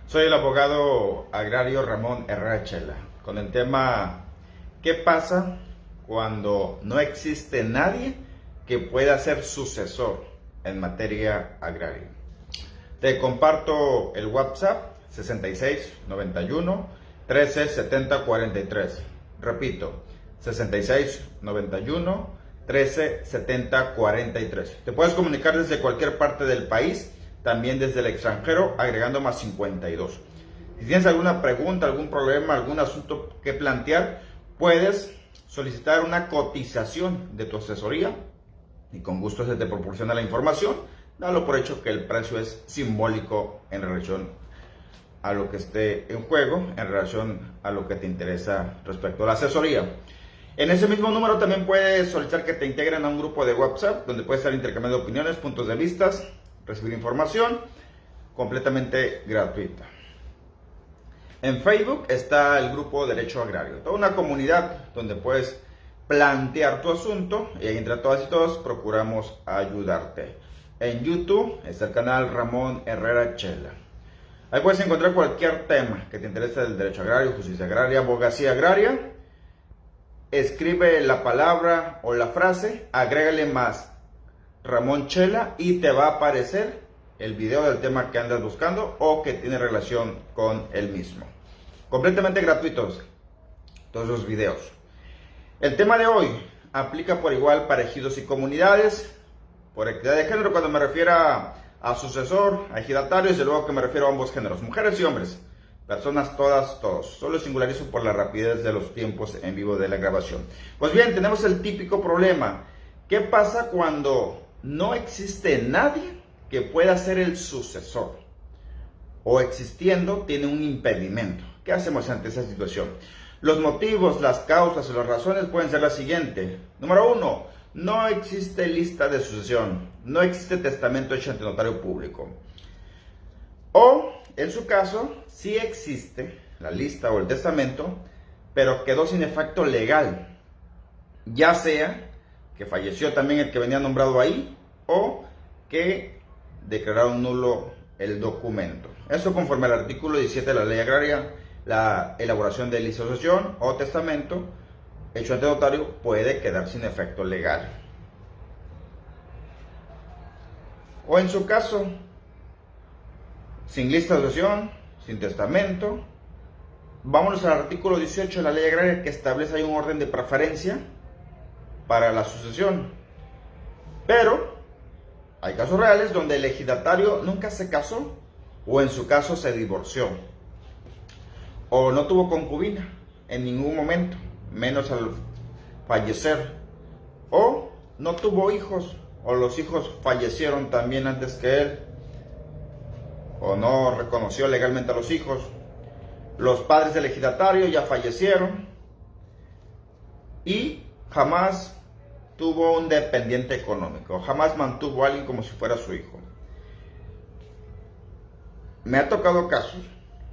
Soy el abogado agrario Ramón Herrera Chela, con el tema ¿qué pasa cuando no existe nadie que pueda ser sucesor en materia agraria? Te comparto el WhatsApp 66 91 13 70 43. Repito, 66 91 13 70 43. Te puedes comunicar desde cualquier parte del país, también desde el extranjero, agregando más 52. Si tienes alguna pregunta, algún problema, algún asunto que plantear, puedes solicitar una cotización de tu asesoría y con gusto se te proporciona la información. Dalo por hecho que el precio es simbólico en relación a lo que esté en juego, en relación a lo que te interesa respecto a la asesoría. En ese mismo número también puedes solicitar que te integren a un grupo de WhatsApp donde puedes estar intercambiando opiniones, puntos de vista, recibir información completamente gratuita. En Facebook está el grupo Derecho Agrario, toda una comunidad donde puedes plantear tu asunto y ahí entre todas y todos procuramos ayudarte. En YouTube está el canal Ramón Herrera Chela. Ahí puedes encontrar cualquier tema que te interese del derecho agrario, justicia agraria, abogacía agraria. Escribe la palabra o la frase, agrégale más Ramón Chela y te va a aparecer el video del tema que andas buscando o que tiene relación con el mismo. Completamente gratuitos todos los videos. El tema de hoy aplica por igual para ejidos y comunidades, por equidad de género cuando me refiero a sucesor, a ejidatario, y desde luego que me refiero a ambos géneros, mujeres y hombres, personas todas, todos. Solo singularizo por la rapidez de los tiempos en vivo de la grabación. Pues bien, tenemos el típico problema. ¿Qué pasa cuando no existe nadie que pueda ser el sucesor? O existiendo, tiene un impedimento. ¿Qué hacemos ante esa situación? Los motivos, las causas y las razones pueden ser las siguientes. Número 1, no existe lista de sucesión. No existe testamento hecho ante notario público. O, en su caso, sí existe la lista o el testamento, pero quedó sin efecto legal. Ya sea que falleció también el que venía nombrado ahí, o que declararon nulo el documento. Eso conforme al artículo 17 de la Ley Agraria, la elaboración de lista de sucesión o testamento hecho ante notario puede quedar sin efecto legal. O en su caso, sin lista de sucesión, sin testamento, vámonos al artículo 18 de la Ley Agraria que establece ahí un orden de preferencia para la sucesión. Pero hay casos reales donde el ejidatario nunca se casó o en su caso se divorció o no tuvo concubina en ningún momento, menos al fallecer, o no tuvo hijos o los hijos fallecieron también antes que él, o no reconoció legalmente a los hijos. Los padres del ejidatario ya fallecieron y jamás tuvo un dependiente económico, jamás mantuvo a alguien como si fuera su hijo. Me ha tocado casos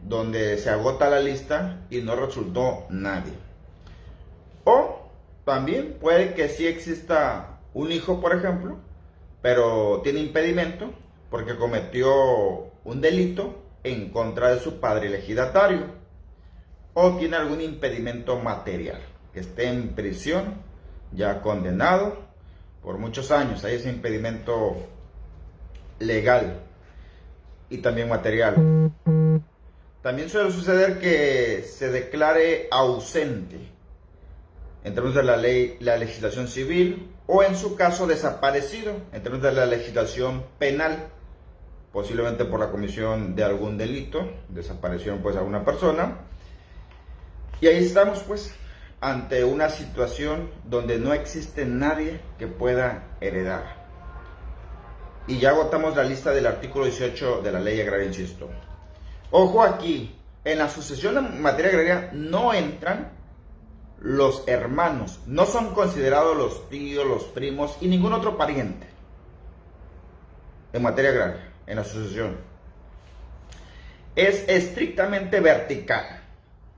donde se agota la lista y no resultó nadie. O también puede que sí exista un hijo, por ejemplo, pero tiene impedimento porque cometió un delito en contra de su padre, el ejidatario, o tiene algún impedimento material, que esté en prisión, ya condenado por muchos años. Hay ese impedimento legal y también material. También suele suceder que se declare ausente en términos de la ley, la legislación civil, o en su caso desaparecido en términos de la legislación penal, posiblemente por la comisión de algún delito, desaparecieron pues a una persona. Y ahí estamos pues ante una situación donde no existe nadie que pueda heredar. Y ya agotamos la lista del artículo 18 de la Ley Agraria, insisto. Ojo aquí, en la sucesión en materia agraria no entran los hermanos, no son considerados los tíos, los primos y ningún otro pariente en materia agraria, en la sucesión. Es estrictamente vertical,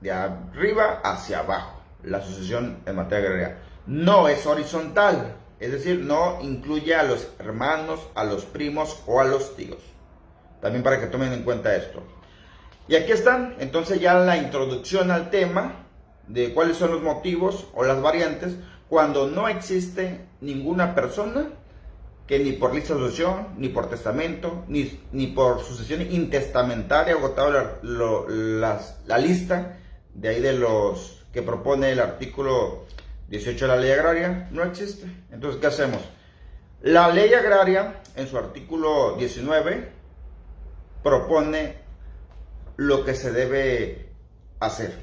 de arriba hacia abajo, la sucesión en materia agraria. No es horizontal, es decir, no incluye a los hermanos, a los primos o a los tíos. También para que tomen en cuenta esto. Y aquí están, entonces ya la introducción al tema de cuáles son los motivos o las variantes cuando no existe ninguna persona que ni por lista de sucesión, ni por testamento, ni por sucesión intestamentaria, agotado la lista, de ahí de los que propone el artículo 18 de la ley agraria, no existe. Entonces, ¿qué hacemos? La ley agraria, en su artículo 19, propone lo que se debe hacer.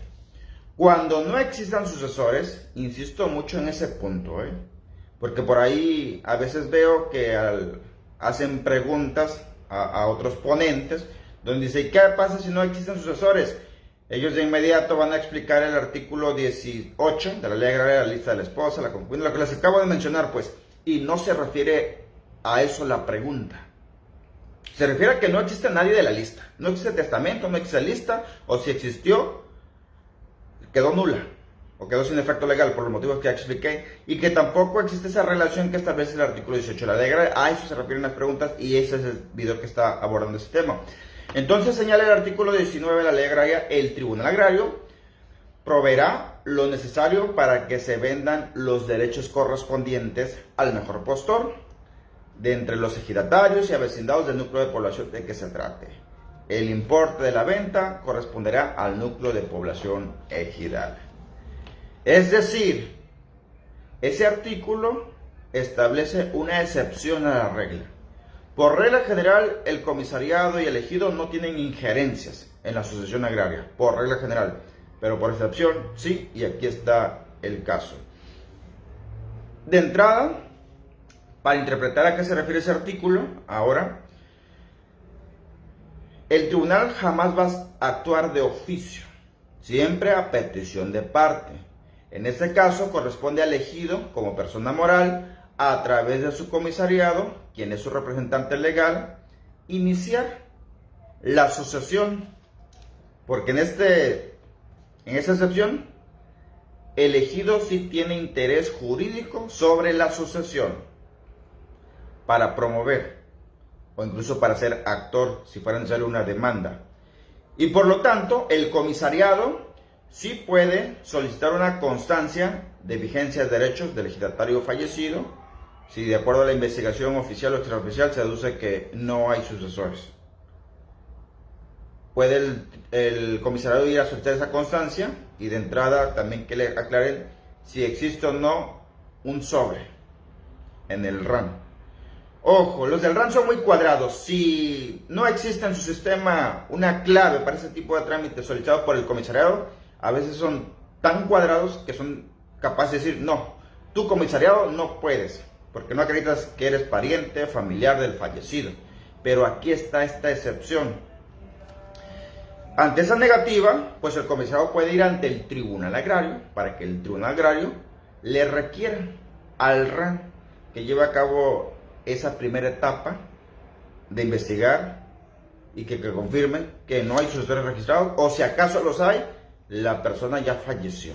Cuando no existan sucesores, insisto mucho en ese punto, porque por ahí a veces veo que hacen preguntas a otros ponentes, donde dice, ¿qué pasa si no existen sucesores? Ellos de inmediato van a explicar el artículo 18 de la ley agraria, la lista de la esposa, la concubina, lo que les acabo de mencionar, pues, y no se refiere a eso la pregunta. Se refiere a que no existe nadie de la lista. No existe testamento, no existe lista, o si existió, quedó nula, o quedó sin efecto legal por los motivos que ya expliqué, y que tampoco existe esa relación que establece el artículo 18 de la ley agraria. A eso se refieren las preguntas, y ese es el video que está abordando este tema. Entonces señala el artículo 19 de la ley agraria, el tribunal agrario proveerá lo necesario para que se vendan los derechos correspondientes al mejor postor de entre los ejidatarios y avecindados del núcleo de población de que se trate. El importe de la venta corresponderá al núcleo de población ejidal. Es decir, ese artículo establece una excepción a la regla. Por regla general, el comisariado y el ejido no tienen injerencias en la sucesión agraria, por regla general, pero por excepción sí, y aquí está el caso. De entrada, para interpretar a qué se refiere ese artículo, ahora, el tribunal jamás va a actuar de oficio, siempre a petición de parte. En este caso, corresponde al ejido, como persona moral, a través de su comisariado, quien es su representante legal, iniciar la sucesión, porque en esa excepción, el ejido sí tiene interés jurídico sobre la sucesión para promover o incluso para ser actor si fuera necesario una demanda. Y por lo tanto, el comisariado sí puede solicitar una constancia de vigencia de derechos del ejidatario fallecido si de acuerdo a la investigación oficial o extraoficial se deduce que no hay sucesores. Puede el comisariado ir a solicitar esa constancia y de entrada también que le aclaren si existe o no un sobre en el RAN. Ojo, los del RAN son muy cuadrados. Si no existe en su sistema una clave para ese tipo de trámite solicitado por el comisariado, a veces son tan cuadrados que son capaces de decir, no, tu comisariado no puedes, porque no acreditas que eres pariente, familiar del fallecido. Pero aquí está esta excepción. Ante esa negativa, pues el comisariado puede ir ante el tribunal agrario para que el tribunal agrario le requiera al RAN que lleve a cabo esa primera etapa de investigar y que confirme que no hay sucesores registrados, o si acaso los hay, la persona ya falleció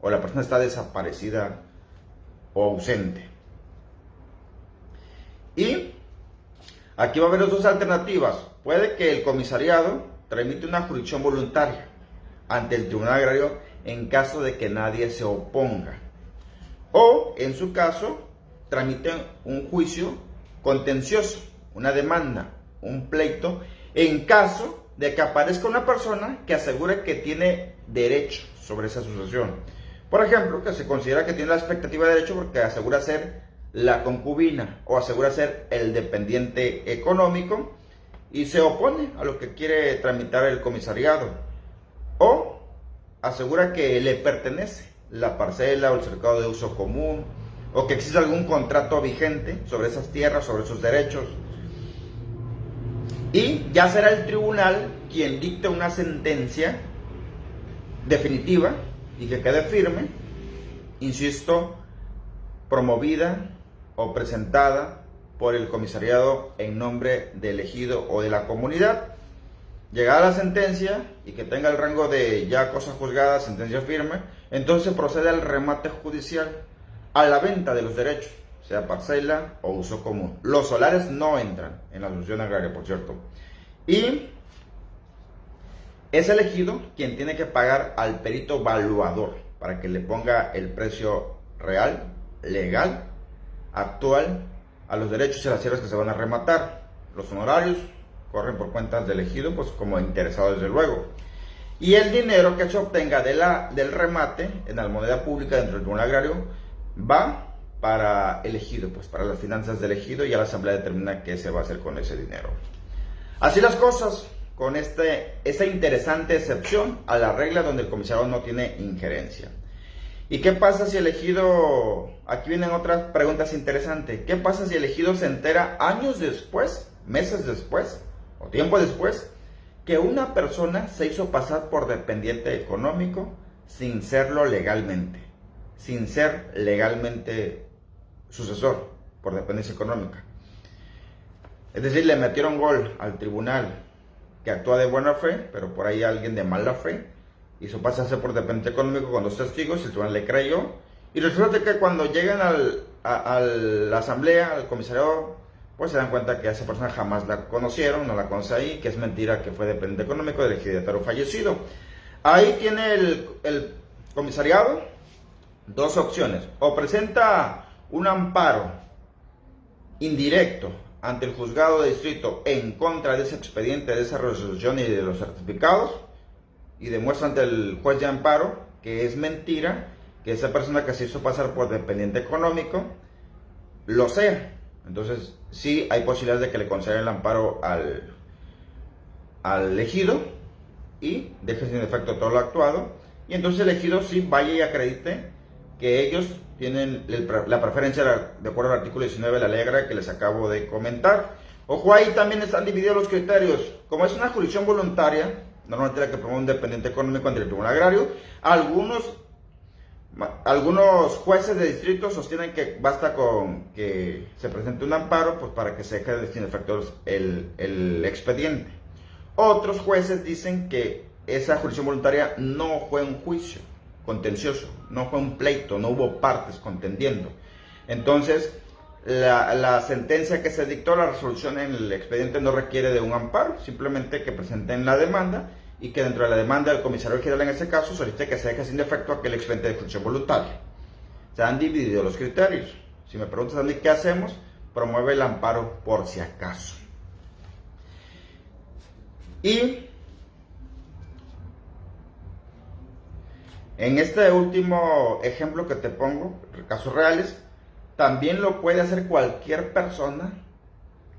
o la persona está desaparecida o ausente. Y aquí va a haber dos alternativas. Puede que el comisariado tramite una jurisdicción voluntaria ante el tribunal agrario en caso de que nadie se oponga, o en su caso tramite un juicio contencioso, una demanda, un pleito, en caso de que aparezca una persona que asegure que tiene derecho sobre esa sucesión. Por ejemplo, que se considera que tiene la expectativa de derecho porque asegura ser la concubina o asegura ser el dependiente económico y se opone a lo que quiere tramitar el comisariado, o asegura que le pertenece la parcela o el cercado de uso común, o que existe algún contrato vigente sobre esas tierras, sobre sus derechos, y ya será el tribunal quien dicte una sentencia definitiva y que quede firme, insisto, promovida o presentada por el comisariado en nombre del ejido o de la comunidad. Llegada la sentencia y que tenga el rango de ya cosa juzgada, sentencia firme, entonces procede al remate judicial, a la venta de los derechos, sea parcela o uso común. Los solares no entran en la sucesión agraria, por cierto. Y Es el ejido quien tiene que pagar al perito evaluador para que le ponga el precio real, legal, actual a los derechos y las tierras que se van a rematar. Los honorarios corren por cuentas del ejido, pues como interesado desde luego. Y el dinero que se obtenga del remate en la moneda pública dentro del Tribunal Agrario va para el ejido, pues para las finanzas del ejido, y a la asamblea determina qué se va a hacer con ese dinero. Así las cosas, con esta interesante excepción a la regla donde el comisariado no tiene injerencia. ¿Y qué pasa si el ejido, aquí vienen otras preguntas interesantes, qué pasa si el ejido se entera años después, meses después o tiempo después, que una persona se hizo pasar por dependiente económico sin serlo legalmente, sin ser legalmente sucesor por dependencia económica? Es decir, le metieron gol al tribunal que actúa de buena fe, pero por ahí alguien de mala fe hizo pasarse por dependiente económico con dos testigos, el tribunal le creyó, y resulta que cuando llegan a la asamblea, al comisariado, pues se dan cuenta que a esa persona jamás la conocieron, no la conoce ahí, que es mentira que fue dependiente económico del ejidatario fallecido. Ahí tiene el comisariado dos opciones: o presenta un amparo indirecto ante el juzgado de distrito en contra de ese expediente, de esa resolución y de los certificados, y demuestra ante el juez de amparo que es mentira que esa persona que se hizo pasar por dependiente económico lo sea. Entonces sí hay posibilidades de que le concedan el amparo al ejido y deje sin efecto todo lo actuado, y entonces el ejido sí vaya y acredite que ellos tienen la preferencia de acuerdo al artículo 19 de la ley agraria que les acabo de comentar. Ojo, ahí también están divididos los criterios. Como es una jurisdicción voluntaria, normalmente la que promueve un dependiente económico ante el Tribunal Agrario, algunos jueces de distrito sostienen que basta con que se presente un amparo, pues para que se deje sin efectos el expediente. Otros jueces dicen que esa jurisdicción voluntaria no fue un juicio contencioso, no fue un pleito, no hubo partes contendiendo. Entonces, la sentencia que se dictó, la resolución en el expediente, no requiere de un amparo, simplemente que presenten la demanda y que dentro de la demanda del comisario general en ese caso solicite que se deje sin efecto aquel expediente de jurisdicción voluntaria. Se han dividido los criterios. Si me preguntas a mí qué hacemos, promueve el amparo por si acaso. Y en este último ejemplo que te pongo, casos reales, también lo puede hacer cualquier persona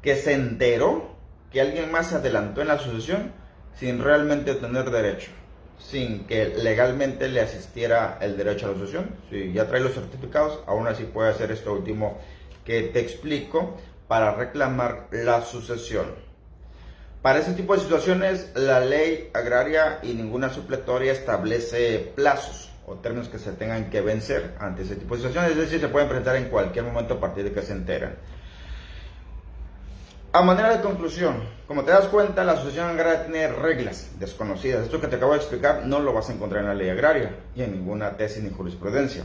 que se enteró que alguien más se adelantó en la sucesión sin realmente tener derecho, sin que legalmente le asistiera el derecho a la sucesión. Si ya trae los certificados, aún así puede hacer esto último que te explico para reclamar la sucesión. Para ese tipo de situaciones, la ley agraria y ninguna supletoria establece plazos o términos que se tengan que vencer ante ese tipo de situaciones, es decir, se pueden presentar en cualquier momento a partir de que se enteran. A manera de conclusión, como te das cuenta, la sucesión agraria tiene reglas desconocidas. Esto que te acabo de explicar no lo vas a encontrar en la ley agraria y en ninguna tesis ni jurisprudencia.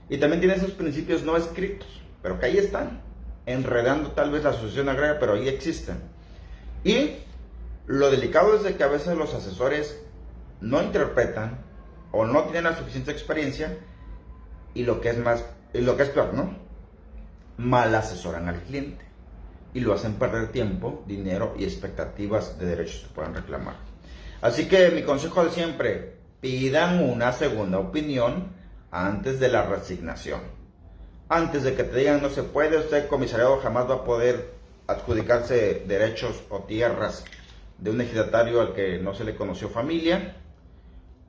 Y también tiene esos principios no escritos, pero que ahí están, enredando tal vez la sucesión agraria, pero ahí existen. Y lo delicado es de que a veces los asesores no interpretan o no tienen la suficiente experiencia, y lo que es peor, ¿no? Mal asesoran al cliente y lo hacen perder tiempo, dinero y expectativas de derechos que puedan reclamar. Así que mi consejo de siempre: pidan una segunda opinión antes de la resignación. Antes de que te digan no se puede, usted comisariado jamás va a poder adjudicarse derechos o tierras de un ejidatario al que no se le conoció familia,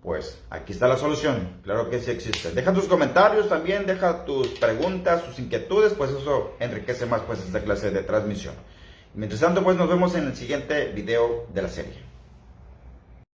pues aquí está la solución. Claro que sí existe. Deja tus comentarios también, deja tus preguntas, tus inquietudes, pues eso enriquece más pues esta clase de transmisión. Mientras tanto, pues nos vemos en el siguiente video de la serie.